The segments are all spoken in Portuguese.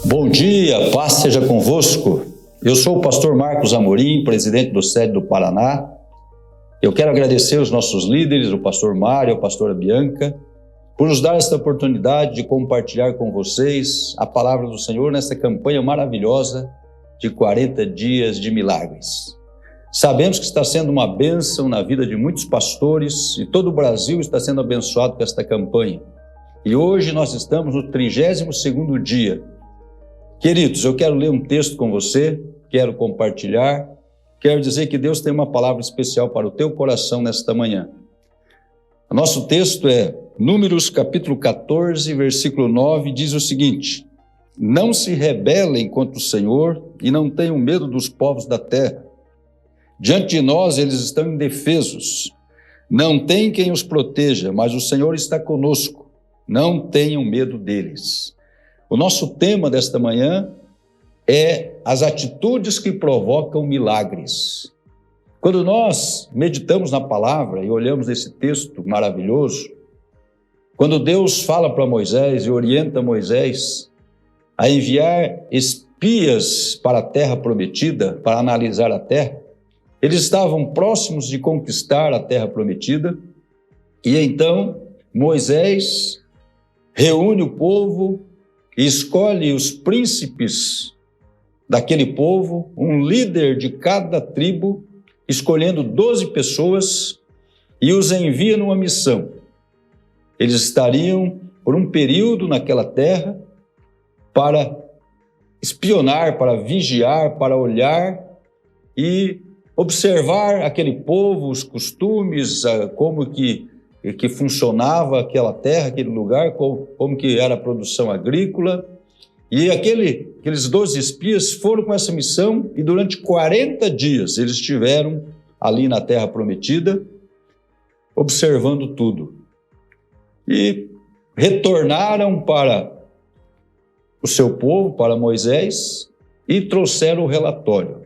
Bom dia, paz seja convosco. Eu sou o pastor Marcos Amorim, presidente do SED do Paraná. Eu quero agradecer os nossos líderes, o pastor Mário, a pastora Bianca, por nos dar esta oportunidade de compartilhar com vocês a palavra do Senhor nesta campanha maravilhosa de 40 dias de milagres. Sabemos que está sendo uma bênção na vida de muitos pastores e todo o Brasil está sendo abençoado com esta campanha. E hoje nós estamos no 32º dia. Queridos, eu quero ler um texto com você, quero compartilhar, quero dizer que Deus tem uma palavra especial para o teu coração nesta manhã. O nosso texto é Números capítulo 14, versículo 9, diz o seguinte: Não se rebelem contra o Senhor e não tenham medo dos povos da terra. Diante de nós eles estão indefesos. Não tem quem os proteja, mas o Senhor está conosco. Não tenham medo deles. O nosso tema desta manhã é as atitudes que provocam milagres. Quando nós meditamos na palavra e olhamos esse texto maravilhoso, quando Deus fala para Moisés e orienta Moisés a enviar espias para a terra prometida, para analisar a terra, eles estavam próximos de conquistar a terra prometida, e então Moisés reúne o povo e escolhe os príncipes daquele povo, um líder de cada tribo, escolhendo 12 pessoas e os envia numa missão. Eles estariam por um período naquela terra para espionar, para vigiar, para olhar e observar aquele povo, os costumes, como que funcionava aquela terra, aquele lugar, como que era a produção agrícola. E aqueles 12 espias foram com essa missão e durante 40 dias eles estiveram ali na terra prometida, observando tudo. E retornaram para o seu povo, para Moisés, e trouxeram o relatório.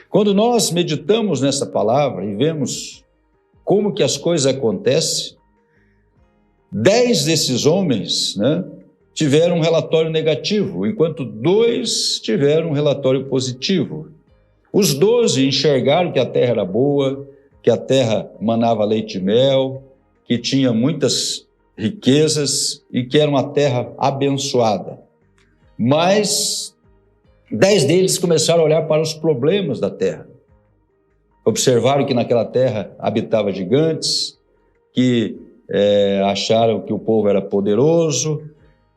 Quando nós meditamos nessa palavra e vemos como que as coisas acontecem, 10 desses homens, tiveram um relatório negativo, enquanto 2 tiveram um relatório positivo. Os 12 enxergaram que a terra era boa, que a terra manava leite e mel, que tinha muitas riquezas e que era uma terra abençoada. Mas 10 deles começaram a olhar para os problemas da terra. Observaram que naquela terra habitava gigantes, que acharam que o povo era poderoso,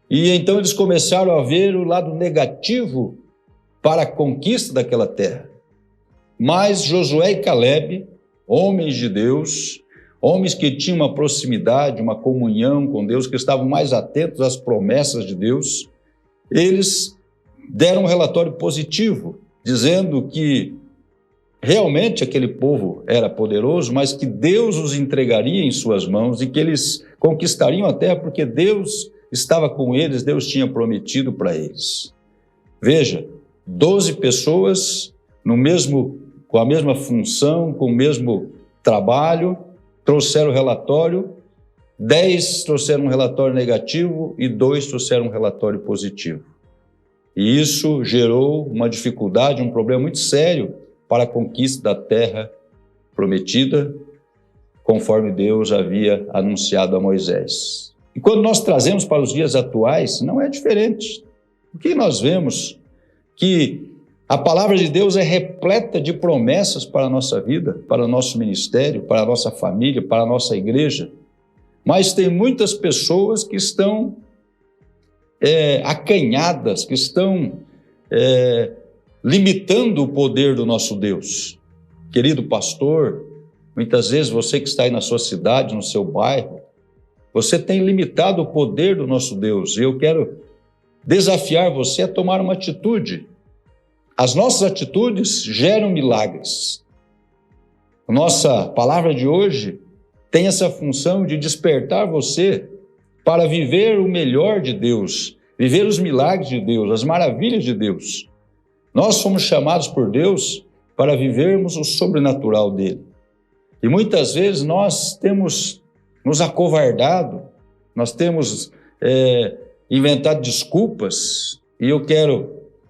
e então eles começaram a ver o lado negativo para a conquista daquela terra. Mas Josué e Caleb, homens de Deus, homens que tinham uma proximidade, uma comunhão com Deus, que estavam mais atentos às promessas de Deus, eles deram um relatório positivo, dizendo que realmente aquele povo era poderoso, mas que Deus os entregaria em suas mãos e que eles conquistariam a terra porque Deus estava com eles, Deus tinha prometido para eles. Veja, 12 pessoas com a mesma função, com o mesmo trabalho, trouxeram o relatório, 10 trouxeram um relatório negativo e 2 trouxeram um relatório positivo. E isso gerou uma dificuldade, um problema muito sério para a conquista da terra prometida, conforme Deus havia anunciado a Moisés. E quando nós trazemos para os dias atuais, não é diferente. O que nós vemos? Que a palavra de Deus é repleta de promessas para a nossa vida, para o nosso ministério, para a nossa família, para a nossa igreja. Mas tem muitas pessoas que estão acanhadas, que estão limitando o poder do nosso Deus. Querido pastor, muitas vezes você que está aí na sua cidade, no seu bairro, você tem limitado o poder do nosso Deus. E eu quero desafiar você a tomar uma atitude. As nossas atitudes geram milagres. A nossa palavra de hoje tem essa função de despertar você para viver o melhor de Deus, viver os milagres de Deus, as maravilhas de Deus. Nós somos chamados por Deus para vivermos o sobrenatural dele. E muitas vezes nós temos nos acovardado, nós temos inventado desculpas E eu quero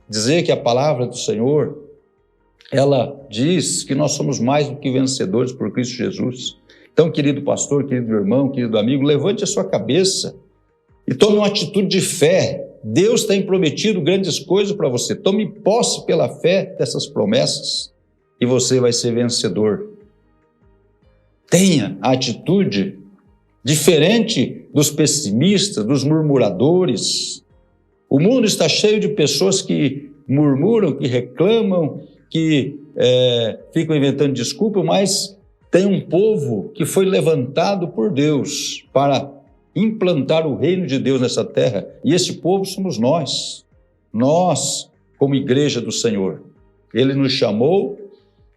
dizer que a palavra do Senhor, ela diz que nós somos mais do que vencedores por Cristo Jesus. Então, querido pastor, querido irmão, querido amigo, levante a sua cabeça e tome uma atitude de fé. Deus tem prometido grandes coisas para você. Tome posse pela fé dessas promessas e você vai ser vencedor. Tenha a atitude diferente dos pessimistas, dos murmuradores. O mundo está cheio de pessoas que murmuram, que reclamam, que ficam inventando desculpa, mas tem um povo que foi levantado por Deus para implantar o reino de Deus nessa terra, e esse povo somos nós, como igreja do Senhor. Ele nos chamou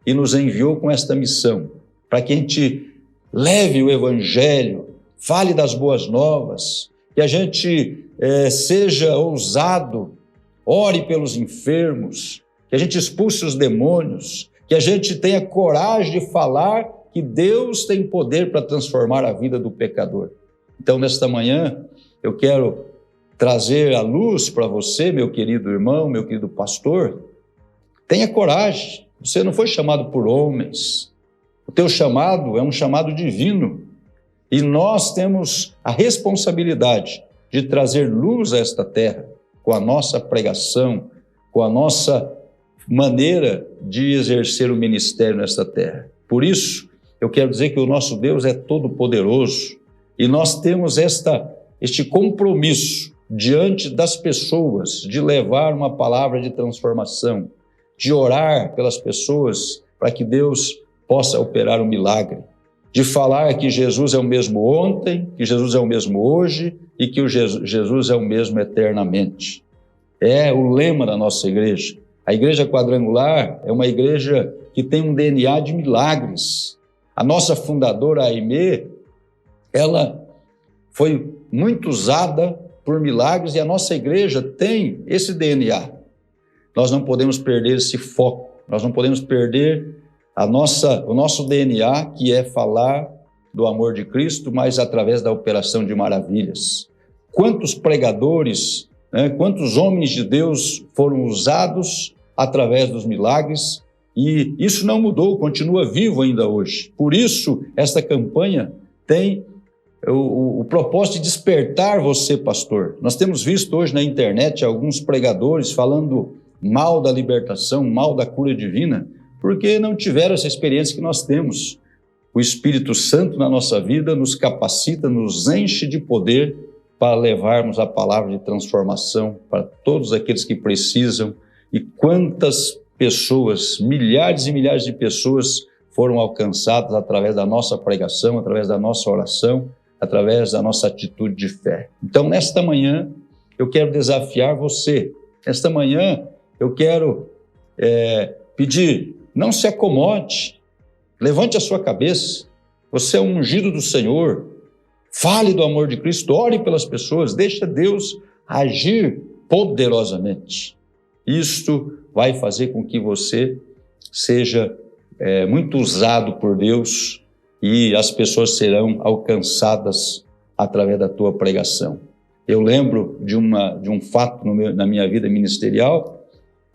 e nos enviou com esta missão, para que a gente leve o evangelho, fale das boas novas, que a gente seja ousado, ore pelos enfermos, que a gente expulse os demônios, que a gente tenha coragem de falar que Deus tem poder para transformar a vida do pecador. Então, nesta manhã, eu quero trazer a luz para você, meu querido irmão, meu querido pastor. Tenha coragem, você não foi chamado por homens, o teu chamado é um chamado divino, e nós temos a responsabilidade de trazer luz a esta terra, com a nossa pregação, com a nossa maneira de exercer o ministério nesta terra. Por isso, eu quero dizer que o nosso Deus é todo-poderoso, e nós temos este compromisso diante das pessoas de levar uma palavra de transformação, de orar pelas pessoas para que Deus possa operar um milagre, de falar que Jesus é o mesmo ontem, que Jesus é o mesmo hoje e que Jesus é o mesmo eternamente. É o lema da nossa igreja. A igreja quadrangular é uma igreja que tem um DNA de milagres. A nossa fundadora, a Aimee, ela foi muito usada por milagres e a nossa igreja tem esse DNA. Nós não podemos perder esse foco, nós não podemos perder o nosso DNA, que é falar do amor de Cristo, mas através da operação de maravilhas. Quantos pregadores, quantos homens de Deus foram usados através dos milagres, e isso não mudou, continua vivo ainda hoje. Por isso, esta campanha tem o propósito de despertar você, pastor. Nós temos visto hoje na internet alguns pregadores falando mal da libertação, mal da cura divina, porque não tiveram essa experiência que nós temos. O Espírito Santo na nossa vida nos capacita, nos enche de poder para levarmos a palavra de transformação para todos aqueles que precisam. E quantas pessoas, milhares e milhares de pessoas foram alcançadas através da nossa pregação, através da nossa oração, através da nossa atitude de fé. Então, nesta manhã, eu quero desafiar você. Esta manhã, eu quero pedir, não se acomode, levante a sua cabeça. Você é um ungido do Senhor. Fale do amor de Cristo, ore pelas pessoas, deixa Deus agir poderosamente. Isto vai fazer com que você seja muito usado por Deus e as pessoas serão alcançadas através da tua pregação. Eu lembro de um fato na minha vida ministerial.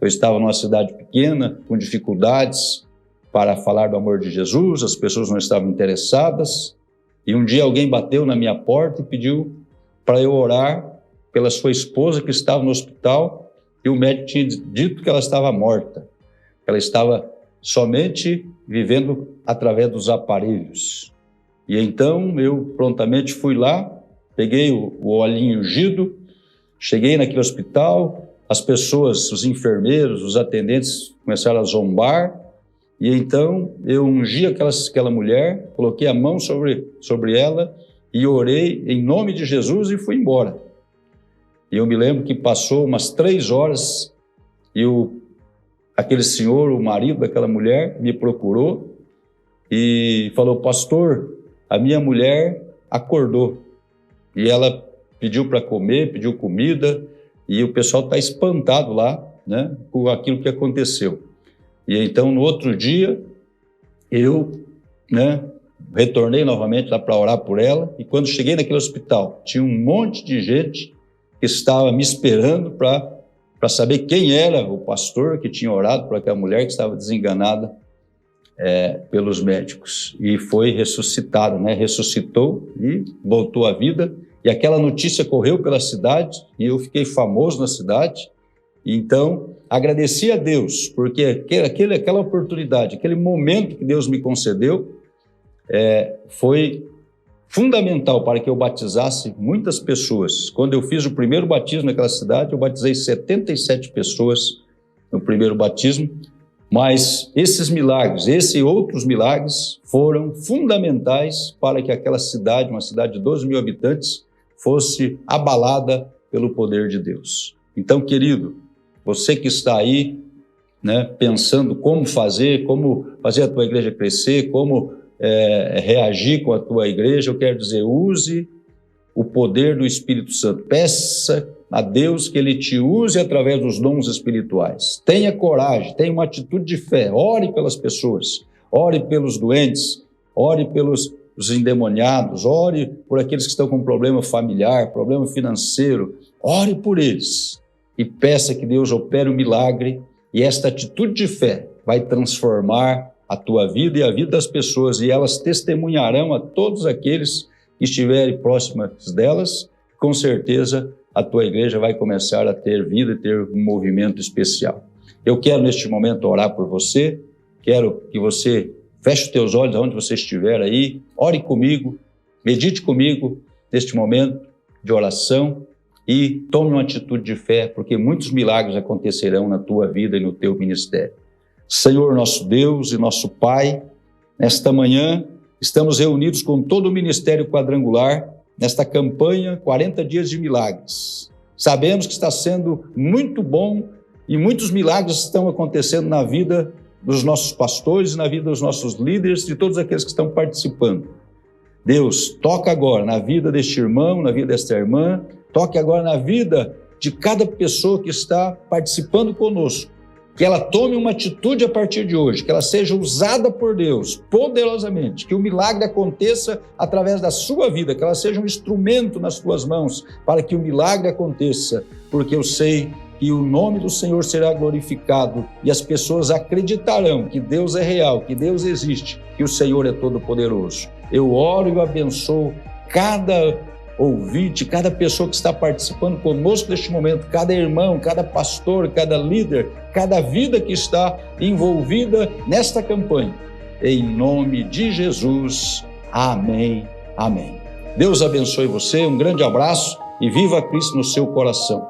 Eu estava numa cidade pequena, com dificuldades para falar do amor de Jesus, as pessoas não estavam interessadas, e um dia alguém bateu na minha porta e pediu para eu orar pela sua esposa que estava no hospital, e o médico tinha dito que ela estava morta, ela estava somente vivendo através dos aparelhos. E então eu prontamente fui lá, peguei o olhinho ungido, cheguei naquele hospital, as pessoas, os enfermeiros, os atendentes começaram a zombar, e então eu ungi aquela mulher, coloquei a mão sobre ela e orei em nome de Jesus e fui embora. E eu me lembro que passou umas 3 horas e aquele senhor, o marido daquela mulher, me procurou e falou: pastor, a minha mulher acordou e ela pediu para comer, pediu comida, e o pessoal está espantado lá, com aquilo que aconteceu. E então, no outro dia, eu retornei novamente lá para orar por ela, e quando cheguei naquele hospital, tinha um monte de gente que estava me esperando para para saber quem era o pastor que tinha orado por aquela mulher que estava desenganada pelos médicos. E foi ressuscitado, né? Ressuscitou e voltou à vida. E aquela notícia correu pela cidade e eu fiquei famoso na cidade. Então, agradeci a Deus, porque aquela oportunidade, aquele momento que Deus me concedeu, foi fundamental para que eu batizasse muitas pessoas. Quando eu fiz o primeiro batismo naquela cidade, eu batizei 77 pessoas no primeiro batismo, mas esses milagres, esses e outros milagres foram fundamentais para que aquela cidade, uma cidade de 12 mil habitantes, fosse abalada pelo poder de Deus. Então, querido, você que está aí, né, pensando como fazer a tua igreja crescer, como reagir com a tua igreja, eu quero dizer, use o poder do Espírito Santo. Peça a Deus que Ele te use através dos dons espirituais. Tenha coragem, tenha uma atitude de fé. Ore pelas pessoas, ore pelos doentes, ore pelos endemoniados, ore por aqueles que estão com problema familiar, problema financeiro. Ore por eles e peça que Deus opere um milagre, e esta atitude de fé vai transformar a tua vida e a vida das pessoas, e elas testemunharão a todos aqueles que estiverem próximas delas. Com certeza a tua igreja vai começar a ter vida e ter um movimento especial. Eu quero neste momento orar por você, quero que você feche os teus olhos aonde você estiver aí, ore comigo, medite comigo neste momento de oração e tome uma atitude de fé, porque muitos milagres acontecerão na tua vida e no teu ministério. Senhor, nosso Deus e nosso Pai, nesta manhã estamos reunidos com todo o Ministério Quadrangular nesta campanha 40 Dias de Milagres. Sabemos que está sendo muito bom e muitos milagres estão acontecendo na vida dos nossos pastores, na vida dos nossos líderes, de todos aqueles que estão participando. Deus, toca agora na vida deste irmão, na vida desta irmã, toque agora na vida de cada pessoa que está participando conosco. Que ela tome uma atitude a partir de hoje, que ela seja usada por Deus poderosamente, que o milagre aconteça através da sua vida, que ela seja um instrumento nas tuas mãos para que o milagre aconteça, porque eu sei que o nome do Senhor será glorificado e as pessoas acreditarão que Deus é real, que Deus existe, que o Senhor é todo-poderoso. Eu oro e eu abençoo cada ouvinte, cada pessoa que está participando conosco neste momento, cada irmão, cada pastor, cada líder, cada vida que está envolvida nesta campanha. Em nome de Jesus, amém, amém. Deus abençoe você, um grande abraço e viva Cristo no seu coração.